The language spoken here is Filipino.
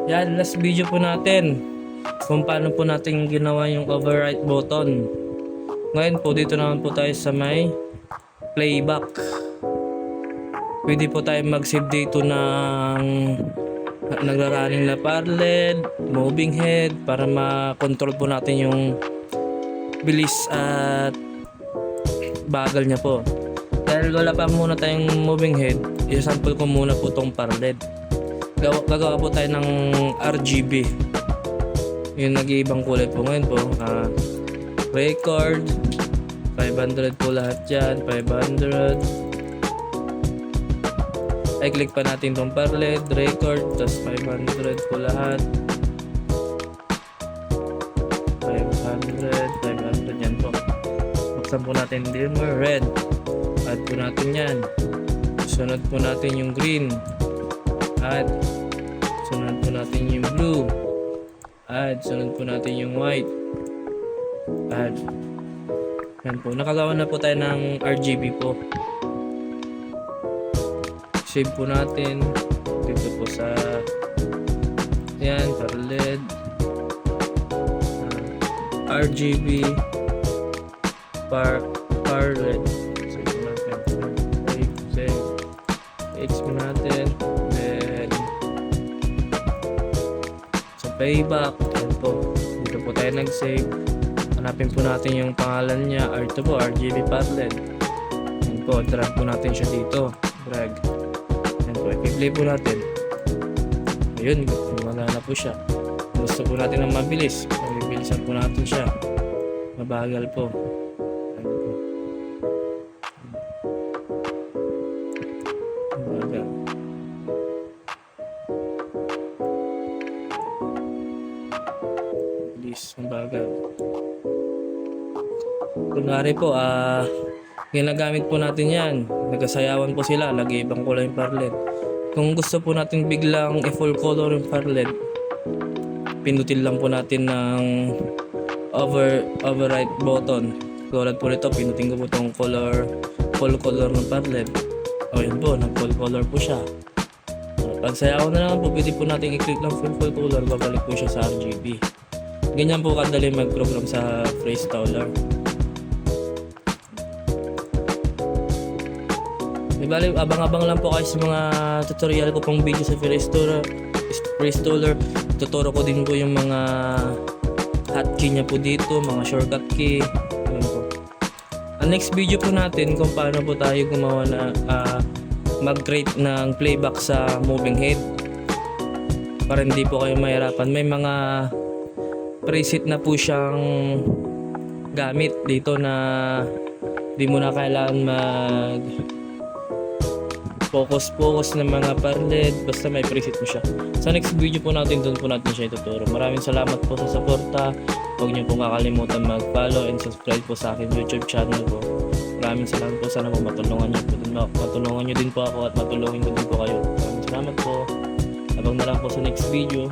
Yan, last video po natin kung paano po natin ginawa yung overwrite button. Ngayon po, dito naman po tayo sa may playback. Pwede po tayo mag-save dito ng nagraraning na parled, moving head, para ma-control po natin yung bilis at bagal niya po. Dahil wala pa muna tayong moving head, i-sample ko muna po tong parled. Gagawa po tayo ng RGB. Yung nag-iibang kulay po ngayon po. Record 500 po lahat dyan. 500. Ay click pa natin tong parled, record, tapos 500 po lahat. 500 yan po. Buksan po natin dimmer, red. Add po natin yan. Sunod po natin yung green. Add. Sunod po natin yung blue. Add. Sunod po natin yung white. Add. Yan po. Nakagawa na po tayo ng RGB po. Save po natin. Dito po sa yan. Parled. RGB. Parled. Save po natin. Save. X po natin. Playback, yan po. Dito po tayo nag-save. Hanapin po natin yung pangalan niya. Ito po, RGB Parled. Yan po, drag po natin siya dito. Drag. Yan po, i-play po natin. Ayun, gumagana po siya. Gusto po natin ng mabilis. Mabibilisan po natin siya. Mabagal po. Yan po. Mabagal. Bagal. Kunwari po, ginagamit po natin yan. Nagasayawan po sila, nag-iibang kulay yung parled. Kung gusto po natin biglang i-full color yung parled, pinutin lang po natin ng overwrite button. Tulad po nito, pinutin ko po itong full color ng parled. O yun po, nag-full color po siya. Pag sayawan na lang po, pwede po natin i-click lang full color, babalik po siya sa RGB. Ganyan po kadali mag-program sa Freestoller. Bali, abang-abang lang po kayo sa mga tutorial ko pong video sa Freestoller. Tuturo ko din po yung mga hotkey niya po dito, mga shortcut key. Ayan po. Ang next video po natin kung paano po tayo gumawa na mag-create ng playback sa moving head. Para hindi po kayo mahirapan. May mga preset na po siyang gamit dito na di mo na kailangan mag focus ng mga parled, basta may preset mo siya. Sa next video po natin, doon po natin siya ituturo. Maraming salamat po sa suporta. Huwag niyo pong kakalimutan mag-follow and subscribe po sa akin YouTube channel po. Maraming salamat po, sana po matulungan niyo din po ako at matulungin ko din po kayo. Maraming salamat po. Abang na lang po sa next video.